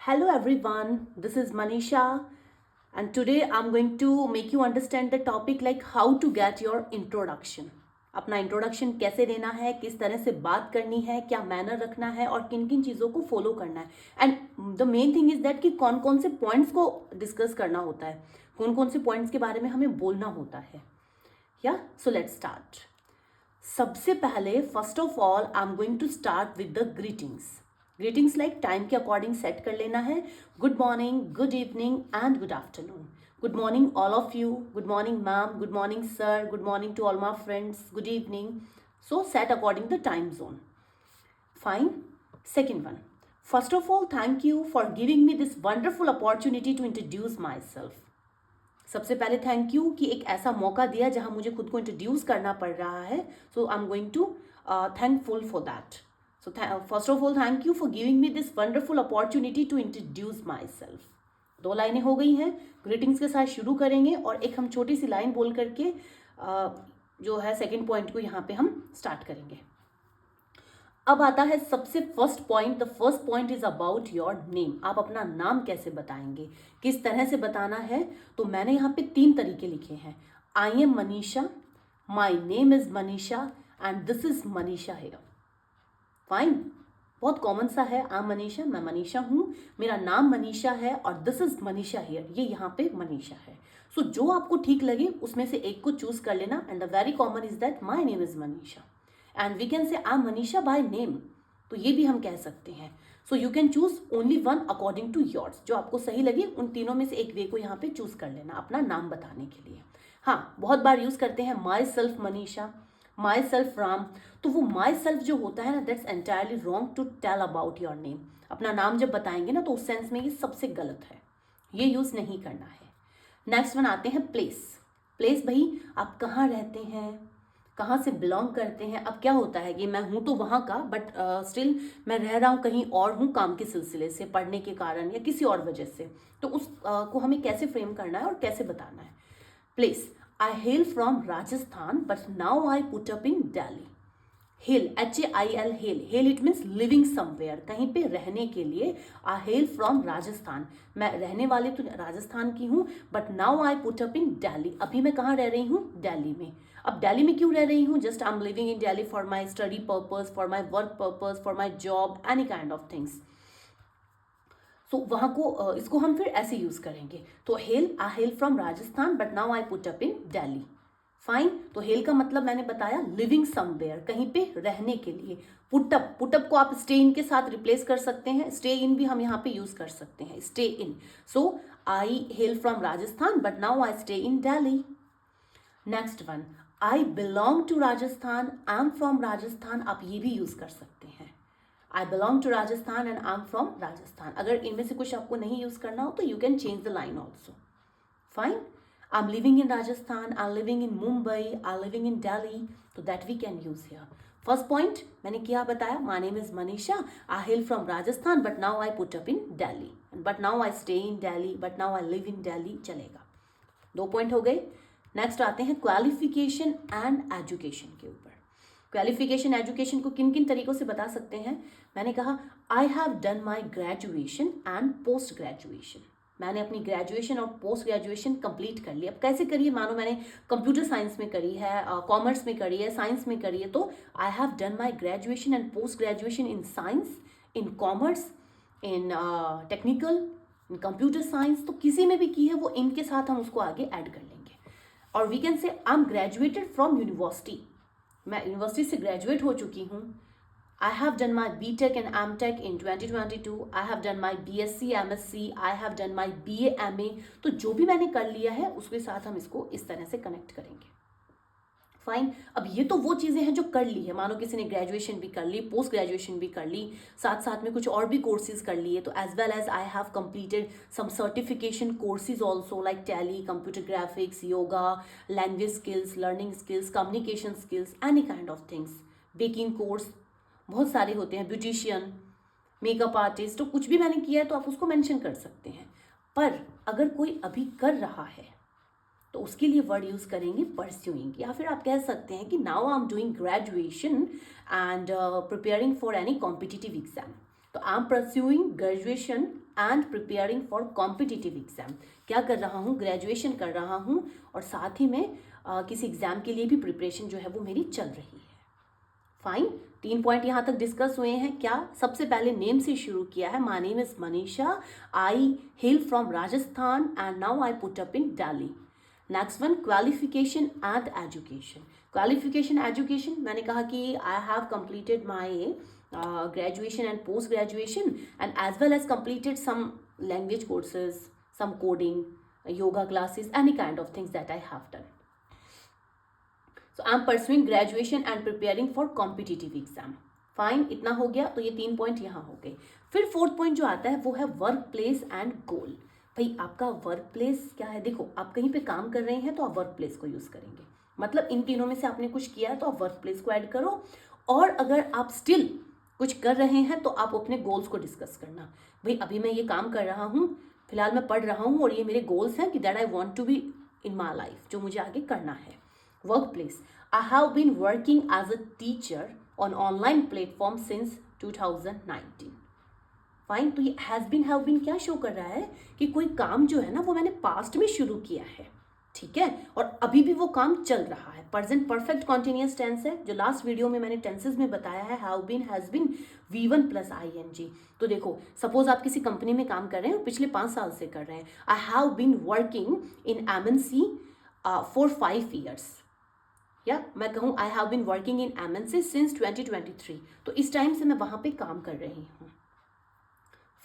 Hello everyone, this is Manisha and today I'm going to make you understand the topic like how to get your introduction. अपना introduction कैसे देना है, किस तरह से बात करनी है, क्या मैनर रखना है और किन किन चीज़ों को फॉलो करना है. And the main thing is that कि कौन कौन से पॉइंट्स को डिस्कस करना होता है, कौन कौन से पॉइंट्स के बारे में हमें बोलना होता है. या सो लेट्स स्टार्ट. सबसे पहले first of all I am going to start with the greetings like time के अकॉर्डिंग सेट कर लेना है. Good morning, good evening and good afternoon. Good morning all of you, good morning ma'am, good morning sir, good morning to all my friends, good evening. So set according the time zone. Fine. Second one. First of all, thank you for giving me this wonderful opportunity to introduce myself. सबसे पहले thank you कि एक ऐसा मौका दिया जहां मुझे खुद को इंट्रोड्यूस करना पड़ रहा है. So I am going to thankful for that. So first of all thank you for giving me this wonderful opportunity to introduce myself. 2 लाइनें हो गई हैं. ग्रीटिंग्स के साथ शुरू करेंगे और एक हम छोटी सी लाइन बोल करके जो है सेकेंड पॉइंट को यहाँ पे हम स्टार्ट करेंगे. अब आता है सबसे first point. The first point is about your name. आप अपना नाम कैसे बताएंगे, किस तरह से बताना है. तो मैंने यहाँ पे 3 तरीके लिखे हैं. I am Manisha, my name is Manisha and this is Manisha here. Fine, बहुत कॉमन सा है. आई एम मनीषा, मैं मनीषा हूँ, मेरा नाम मनीषा है और दिस इज मनीषा हेयर, ये यहाँ पे मनीषा है. सो जो आपको ठीक लगे उसमें से एक को चूज कर लेना. And the very common is that my name is Manisha and we can say I am Manisha by name. तो ये भी हम कह सकते हैं. So you can choose only one according to yours. जो आपको सही लगे उन तीनों में से एक वे को यहाँ पे चूज कर लेना अपना नाम बताने के लिए. हाँ, बहुत बार यूज करते हैं myself Manisha, myself Ram. तो वो माई सेल्फ जो होता है ना, that's entirely wrong to tell about your name. अपना नाम जब बताएंगे ना तो उस सेंस में ये सबसे गलत है, ये यूज नहीं करना है. नेक्स्ट वन आते हैं प्लेस. प्लेस भाई आप कहाँ रहते हैं, कहाँ से बिलोंग करते हैं. अब क्या होता है कि मैं हूँ तो वहाँ का, बट स्टिल मैं रह रहा हूँ कहीं और हूँ, काम के सिलसिले से, पढ़ने के कारण या किसी और वजह से. तो उस को हमें कैसे फ्रेम करना है और कैसे बताना है. Place, I hail from Rajasthan but now I put up in Delhi. Hello, HAIL, hello. Hello it means living somewhere, कहीं पे रहने के लिए. आई हेल फ्रॉम राजस्थान, मैं रहने वाली तो राजस्थान की हूँ. But now I put up in Delhi, अभी मैं कहाँ रह रही हूँ, दिल्ली में. अब दिल्ली में क्यों रह रही हूँ, just I am living in Delhi for my study purpose, for my work purpose, for my job, any kind of things. So वहाँ को इसको हम फिर ऐसे यूज करेंगे. तो hail, I hail from Rajasthan but now I put up in Delhi. Fine. तो hail का मतलब मैंने बताया लिविंग समवेयर, कहीं पे रहने के लिए. पुटअप, पुटअप को आप स्टे इन के साथ रिप्लेस कर सकते हैं. स्टे इन भी हम यहाँ पे यूज कर सकते हैं, stay in. So I hail from Rajasthan but now I stay in Delhi. Next one, I belong to Rajasthan, I am from Rajasthan. आप ये भी यूज कर सकते हैं. I belong to Rajasthan and I am from Rajasthan. अगर इनमें से कुछ आपको नहीं यूज करना हो तो you can change the line also. Fine. I'm living in Rajasthan, I'm living in Mumbai, I'm living in Delhi, so that we can use here. First point मैंने क्या बताया, my name is Manisha, I hail from Rajasthan, but now I put up in Delhi, but now I stay in Delhi, but now I live in Delhi. चलेगा. 2 point हो गए. Next आते हैं qualification and education के ऊपर. Qualification education को किन किन तरीकों से बता सकते हैं. मैंने कहा I have done my graduation and post graduation. मैंने अपनी ग्रेजुएशन और पोस्ट ग्रेजुएशन कंप्लीट कर ली. अब कैसे करिए, मानो मैंने कंप्यूटर साइंस में करी है, कॉमर्स में करी है, साइंस में करी है. तो I have done my graduation and post graduation in science, in commerce, in technical, in computer science. तो किसी में भी की है वो इनके साथ हम उसको आगे ऐड कर लेंगे. और we can say I am graduated from university, मैं यूनिवर्सिटी से ग्रेजुएट हो चुकी हूँ. I have done my BTech and MTech in 2022. I have done my BSc, MSc. I have done my BA, MA. तो जो भी मैंने कर लिया है उसके साथ हम इसको इस तरह से कनेक्ट करेंगे. फाइन. अब ये तो वो चीज़ें हैं जो कर ली है. मानो किसी ने ग्रेजुएशन भी कर ली, पोस्ट ग्रेजुएशन भी कर ली, साथ साथ में कुछ और भी कोर्सेज कर लिए. तो as well as I have completed some certification courses also like Tally, computer graphics, yoga, language skills, learning skills, communication skills, any kind of things. Baking course बहुत सारे होते हैं, ब्यूटिशियन, मेकअप आर्टिस्ट. तो कुछ भी मैंने किया है तो आप उसको मेंशन कर सकते हैं. पर अगर कोई अभी कर रहा है तो उसके लिए वर्ड यूज करेंगे परस्यूइंग. या फिर आप कह सकते हैं कि now I am doing graduation and preparing for any competitive exam. तो I am pursuing graduation and preparing for competitive exam. क्या कर रहा हूँ, ग्रेजुएशन कर रहा हूँ और साथ ही में किसी एग्जाम के लिए भी प्रिपरेशन जो है वो मेरी चल रही है। फाइन, 3 पॉइंट यहाँ तक डिस्कस हुए हैं। क्या, सबसे पहले नेम से शुरू किया है, my name is Manisha, I hail from Rajasthan and now I put up in Delhi. Next one, qualification and education. Qualification education, मैंने कहा कि I have completed my graduation and post graduation and as well as completed some language courses, some coding, yoga classes, any kind of things that I have done. So I am pursuing graduation and preparing for competitive exam. Fine, इतना हो गया। तो ये 3 point यहाँ हो गए। फिर 4th point जो आता है वो है वर्क प्लेस एंड गोल। भाई आपका वर्क प्लेस क्या है, देखो आप कहीं पे काम कर रहे हैं तो आप वर्क प्लेस को यूज़ करेंगे, मतलब इन तीनों में से आपने कुछ किया है तो आप वर्क प्लेस को ऐड करो। और अगर आप स्टिल कुछ कर रहे हैं तो आप अपने गोल्स को डिस्कस करना। भाई अभी मैं ये काम कर रहा हूँ, फिलहाल मैं पढ़ रहा हूँ और ये मेरे गोल्स हैं कि that I want to be in my life, जो मुझे आगे करना है। Work place, I have been working as a teacher on online platform since 2019। Fine, तो ये हैज़ बीन क्या शो कर रहा है कि कोई काम जो है ना वो मैंने पास्ट में शुरू किया है, ठीक है, और अभी भी वो काम चल रहा है। प्रेजेंट परफेक्ट कॉन्टिन्यूअस टेंस है, जो लास्ट वीडियो में मैंने टेंसेज में बताया है, have been, has been, V1 plus ING। तो देखो सपोज आप किसी कंपनी में काम कर रहे हैं और पिछले 5 साल से कर रहे हैं। I have been working in MNC for 5 years, या मैं कहूँ I have been working in MNC since 2023, तो इस टाइम से मैं वहाँ पे काम कर रही हूँ।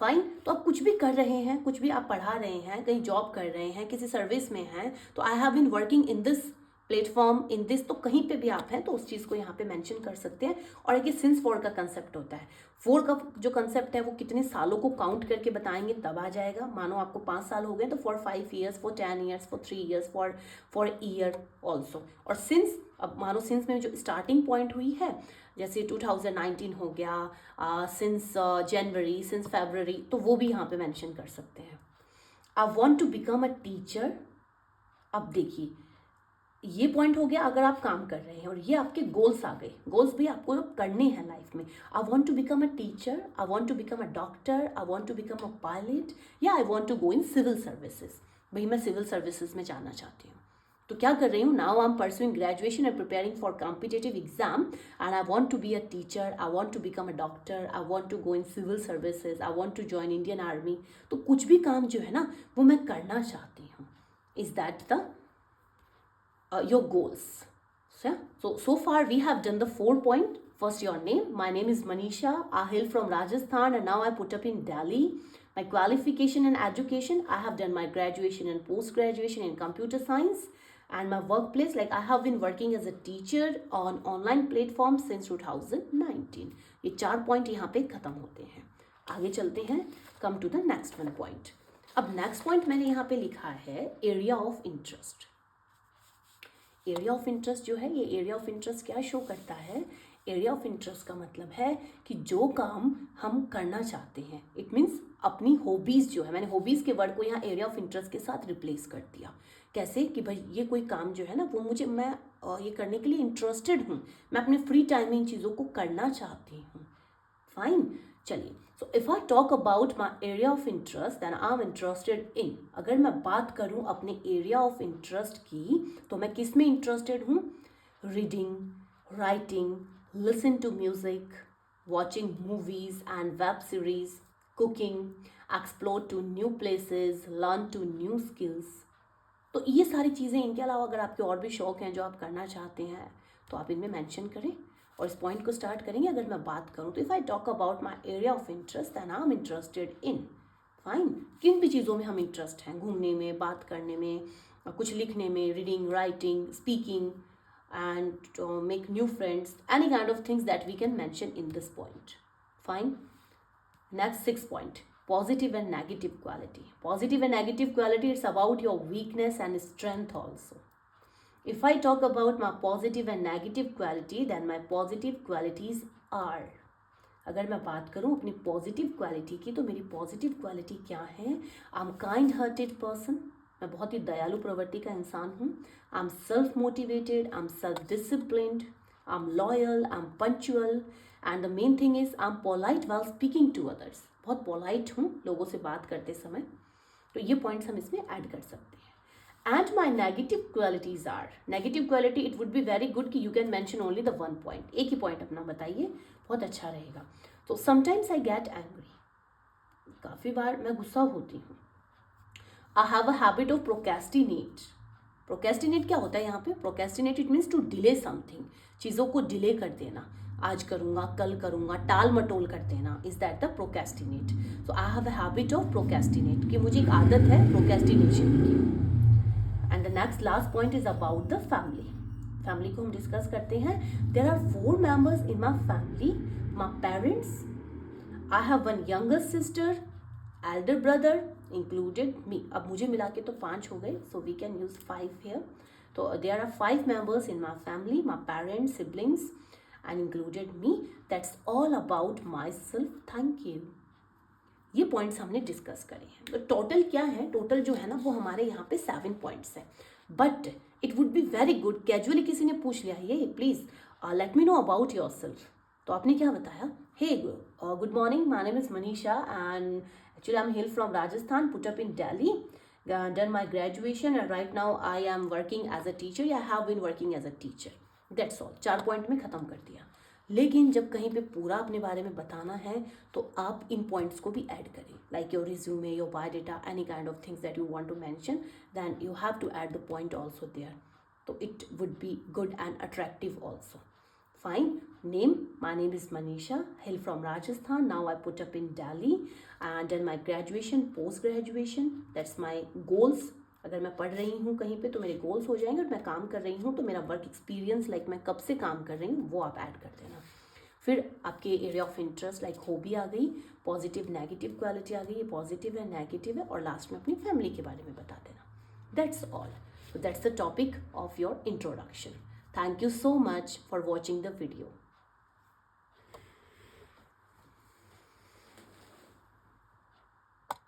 फाइन, तो आप कुछ भी कर रहे हैं, कुछ भी आप पढ़ा रहे हैं, कहीं जॉब कर रहे हैं, किसी सर्विस में हैं, तो I have been working in this platform, in this, तो कहीं पे भी आप हैं तो उस चीज़ को यहाँ पे मेंशन कर सकते हैं। और एक सिंस फॉर का कंसेप्ट होता है। फॉर का जो कंसेप्ट है वो कितने सालों को काउंट करके बताएंगे तब आ जाएगा। मानो आपको 5 साल हो गए तो for 5 years, for 10 years, for 3 years, for year also. और सिंस, अब मानो सिंस में जो स्टार्टिंग पॉइंट हुई है, जैसे 2019 हो गया, सिंस जनवरी, सिंस फरवरी, तो वो भी यहाँ पे मेंशन कर सकते हैं। I want to become a teacher. अब देखिए ये पॉइंट हो गया अगर आप काम कर रहे हैं और ये आपके गोल्स आ गए। गोल्स भी आपको करने हैं लाइफ में। I want to become a teacher, I want to become a doctor, I want to become a pilot, या I want to go in civil services. भाई मैं सिविल सर्विसेज में जाना चाहती हूँ, तो क्या कर रही हूँ, now I am pursuing graduation and preparing for competitive exam and I want to be a teacher, I want to become a doctor, I want to go in civil services, I want to join Indian Army. तो कुछ भी काम जो है ना वो मैं करना चाहती हूँ। Is that the your goals? So far we have done the 4 point. First your name. My name is Manisha. I hail from Rajasthan and now I put up in Delhi. My qualification and education, I have done my graduation and post graduation in computer science. And my workplace, like I have been working as a teacher on online platform since 2019. ये 4 point यहाँ पे खत्म होते हैं। आगे चलते हैं, come to the next one point. अब नेक्स्ट पॉइंट मैंने यहाँ पे लिखा है area of interest. Area of interest जो है, ये एरिया ऑफ इंटरेस्ट क्या शो करता है, एरिया ऑफ इंटरेस्ट का मतलब है कि जो काम हम करना चाहते हैं, इट मीन्स अपनी हॉबीज़ जो है, मैंने हॉबीज़ के वर्ड को यहाँ एरिया ऑफ इंटरेस्ट के साथ रिप्लेस कर दिया। कैसे कि भाई ये कोई काम जो है ना वो मुझे, मैं ये करने के लिए इंटरेस्टेड हूँ, मैं अपने फ्री टाइम में इन चीज़ों को करना चाहती हूँ। फाइन, चलिए, so if I talk about my area of interest then I am interested in. अगर मैं बात करूँ अपने एरिया ऑफ इंटरेस्ट की तो मैं किस में इंटरेस्टेड हूँ, reading, writing, listen to music, watching movies and web series, cooking, explore to new places, learn to new skills. तो ये सारी चीज़ें, इनके अलावा अगर आपके और भी शौक हैं जो आप करना चाहते हैं तो आप इनमें मेंशन करें और इस पॉइंट को स्टार्ट करेंगे। अगर मैं बात करूँ तो if I talk about my area of interest then I am interested in. Fine, किन भी चीज़ों में हम इंटरेस्ट हैं, घूमने में, बात करने में, कुछ लिखने में, reading, writing, speaking and make new friends, any kind of things that we can mention in this point. Fine. Next 6 point, positive and negative quality. Positive and negative quality, it's about your weakness and strength also. If I talk about my positive and negative quality, then my positive qualities are, अगर मैं बात करूँ अपनी positive quality की तो मेरी positive quality क्या है, I am kind hearted person, मैं बहुत ही दयालु प्रवृत्ति का इंसान हूँ। I am self motivated, I am self disciplined, I am loyal, I am punctual and the main thing is I am polite while speaking to others. बहुत polite हूँ लोगों से बात करते समय, तो ये पॉइंट्स हम इसमें ऐड कर सकते हैं. And my negative qualities are, negative quality it would be very good कि you can mention only the one point, एक ही point अपना बताइए, बहुत अच्छा रहेगा. तो sometimes I get angry, काफ़ी बार मैं गुस्सा होती हूँ. I have a habit of procrastinate. Procrastinate क्या होता है यहाँ पे? Procrastinate it means to delay something, चीज़ों को डिले कर देना, आज करूँगा कल करूँगा, टाल मटोल कर देना. Is that the procrastinate? So I have a habit of procrastinate, कि मुझे एक आदत है प्रोकेस्टिनेशन की. And the next last point is about the family. Family को हम डिस्कस करते हैं. There are 4 members in my family. My parents, I have one younger sister, elder brother included me. अब मुझे मिला के तो 5 हो गए, so we can use 5 here. तो there are 5 members in my family, my parents, siblings and included me. That's all about myself. Thank you. ये points हमने डिस्कस करे हैं. तो टोटल क्या है? टोटल जो है ना वो हमारे यहाँ पे 7 पॉइंट्स हैं. But it would be very good, casually किसी ने पूछ लिया ये please let me know about yourself. तो आपने क्या बताया? Hey good morning, my name is Manisha and actually I am hail from Rajasthan, put up in Delhi, done my graduation and right now I am working as a teacher. I have been working as a teacher. That's all. 4 point में ख़त्म कर दिया. लेकिन जब कहीं पे पूरा अपने बारे में बताना है तो आप इन पॉइंट्स को भी ऐड करें, like your resume, your biodata, any kind of things that you want to mention, then you have to add the point also there. तो it would be good and attractive also. Fine. Name, my name is Manisha, hail from Rajasthan, now I put up in Delhi and done my graduation, post graduation. That's my goals. अगर मैं पढ़ रही हूँ कहीं पे तो मेरे गोल्स हो जाएंगे, और मैं काम कर रही हूँ तो मेरा वर्क एक्सपीरियंस, लाइक मैं कब से काम कर रही हूँ, वो आप ऐड कर देना. फिर आपके area of interest like hobby आ गई, पॉजिटिव नेगेटिव क्वालिटी आ गई, ये पॉजिटिव है नेगेटिव है, और लास्ट में अपनी फैमिली के बारे में बता देना. That's all. So that's the topic of your introduction. Thank you so much for watching the video.